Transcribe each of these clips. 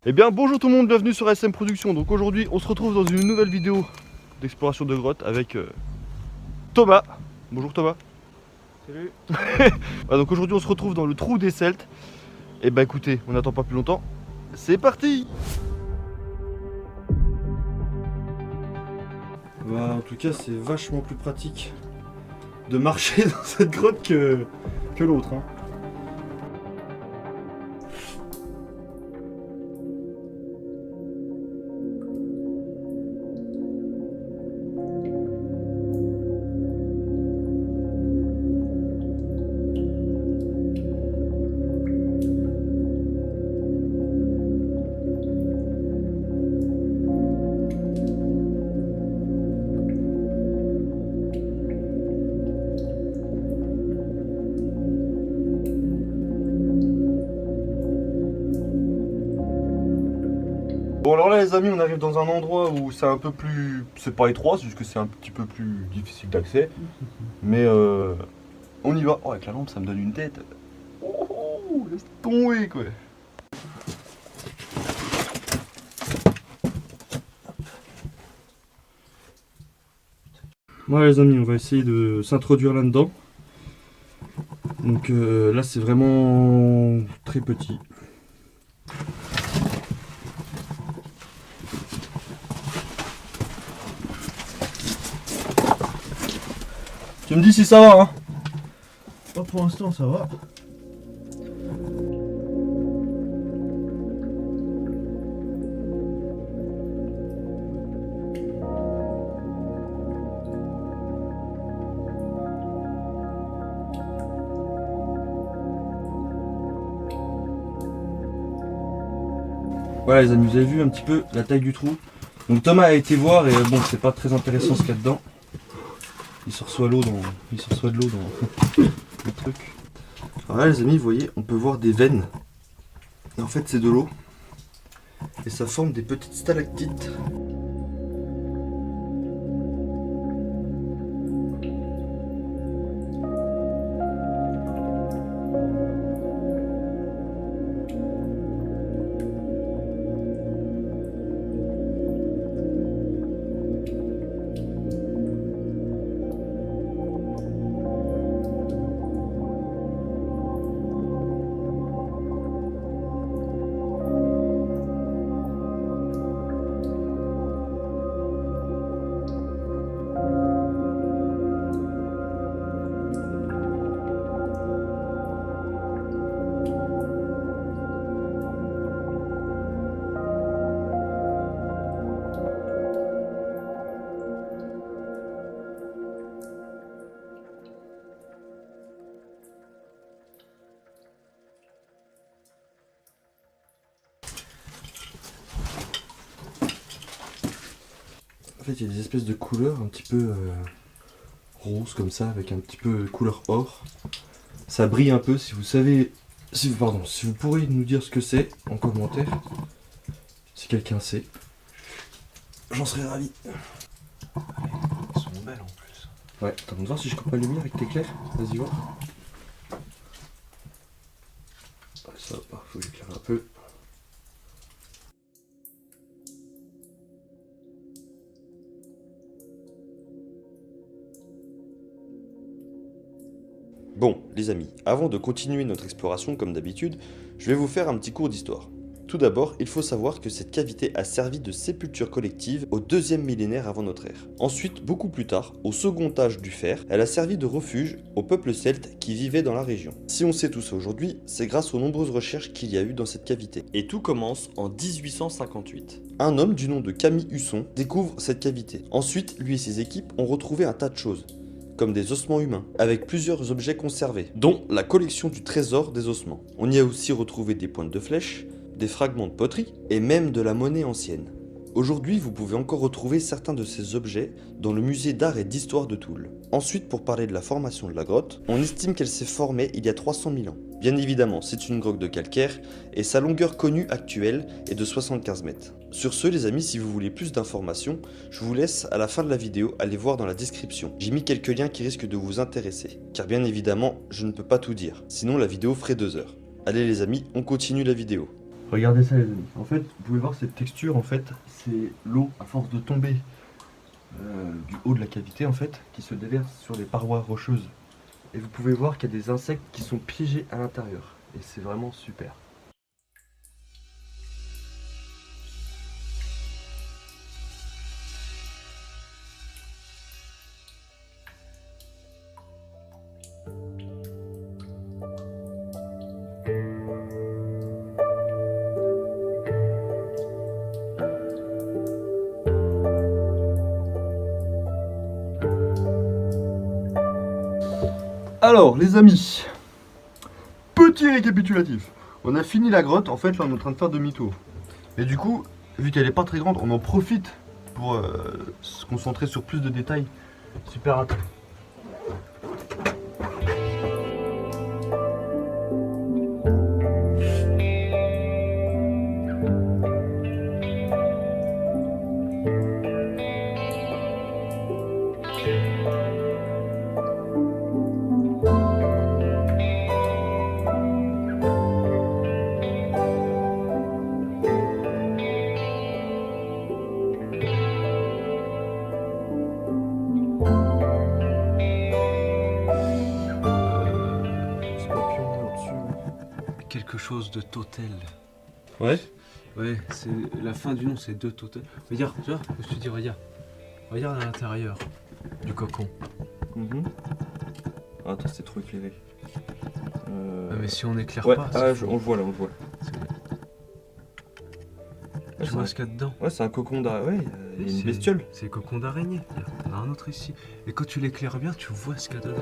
Eh bien bonjour tout le monde, bienvenue sur SM Productions. Donc aujourd'hui on se retrouve dans une nouvelle vidéo d'exploration de grotte avec Thomas. Bonjour Thomas. Salut. Voilà, donc aujourd'hui on se retrouve dans le trou des Celtes. Et bah écoutez, on n'attend pas plus longtemps, c'est parti. Bah, en tout cas c'est vachement plus pratique de marcher dans cette grotte que l'autre hein. Bon alors là les amis, on arrive dans un endroit où c'est un peu plus... C'est pas étroit, c'est juste que c'est un petit peu plus difficile d'accès. Mais on y va. Oh avec la lampe ça me donne une tête. Oh laisse tomber quoi. Voilà les amis, on va essayer de s'introduire là-dedans. Donc là c'est vraiment très petit. Tu me dis si ça va hein? Oh, pour l'instant ça va. Voilà les amis, vous avez vu un petit peu la taille du trou. Donc Thomas a été voir et bon c'est pas très intéressant ce qu'il y a dedans. Il se reçoit l'eau dans. Il se reçoit de l'eau dans le truc. Alors là les amis, vous voyez, on peut voir des veines. Et en fait c'est de l'eau. Et ça forme des petites stalactites. En fait, il y a des espèces de couleurs un petit peu roses comme ça, avec un petit peu couleur or. Ça brille un peu. Si vous savez, si vous pourrez nous dire ce que c'est en commentaire, si quelqu'un sait, j'en serais ravi. Elles sont belles en plus. Ouais, attends de voir si je coupe la lumière avec tes clairs. Vas-y voir. Ça va pas, faut que j'éclaire un peu. Bon, les amis, avant de continuer notre exploration comme d'habitude, je vais vous faire un petit cours d'histoire. Tout d'abord, il faut savoir que cette cavité a servi de sépulture collective au 2e millénaire avant notre ère. Ensuite, beaucoup plus tard, au second âge du fer, elle a servi de refuge aux peuples celtes qui vivaient dans la région. Si on sait tout ça aujourd'hui, c'est grâce aux nombreuses recherches qu'il y a eu dans cette cavité. Et tout commence en 1858. Un homme du nom de Camille Husson découvre cette cavité. Ensuite, lui et ses équipes ont retrouvé un tas de choses, comme des ossements humains, avec plusieurs objets conservés, dont la collection du trésor des ossements. On y a aussi retrouvé des pointes de flèches, des fragments de poterie et même de la monnaie ancienne. Aujourd'hui, vous pouvez encore retrouver certains de ces objets dans le musée d'art et d'histoire de Toul. Ensuite, pour parler de la formation de la grotte, on estime qu'elle s'est formée il y a 300 000 ans. Bien évidemment, c'est une grotte de calcaire et sa longueur connue actuelle est de 75 mètres. Sur ce les amis, si vous voulez plus d'informations, je vous laisse à la fin de la vidéo aller voir dans la description. J'ai mis quelques liens qui risquent de vous intéresser, car bien évidemment, je ne peux pas tout dire, sinon la vidéo ferait 2 heures. Allez les amis, on continue la vidéo. Regardez ça les amis, en fait vous pouvez voir cette texture, en fait c'est l'eau à force de tomber du haut de la cavité en fait qui se déverse sur les parois rocheuses. Et vous pouvez voir qu'il y a des insectes qui sont piégés à l'intérieur et c'est vraiment super. Alors les amis, petit récapitulatif. On a fini la grotte, en fait là on est en train de faire demi-tour. Et du coup, vu qu'elle est pas très grande, on en profite pour se concentrer sur plus de détails. Super intéressant. Quelque chose de total. Ouais. Ouais, c'est la fin du nom, c'est de total. Regarde, tu vois, je te dis, regarde. Regarde à l'intérieur du cocon. Ah, attends, c'est trop éclairé. Ah, mais si on éclaire Ouais, pas, on le voit là, on le voit. Tu vois ce qu'il y a dedans? Ouais, c'est un cocon d'araignée. Ouais, il y a une bestiole. C'est le cocon d'araignée. Il y en a un autre ici. Et quand tu l'éclaires bien, tu vois ce qu'il y a dedans.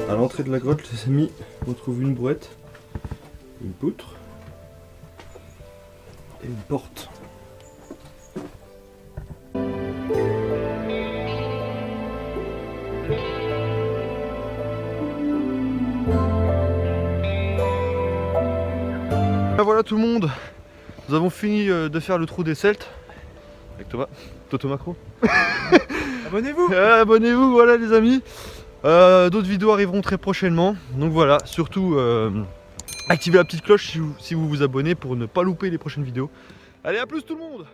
À l'entrée de la grotte, les amis, on trouve une brouette, une poutre et une porte. Voilà tout le monde, nous avons fini de faire le trou des Celtes avec Thomas, Toto Macro. Abonnez-vous! Abonnez-vous, voilà les amis. D'autres vidéos arriveront très prochainement. Donc voilà, surtout activez la petite cloche si vous vous abonnez pour ne pas louper les prochaines vidéos. Allez, à plus tout le monde!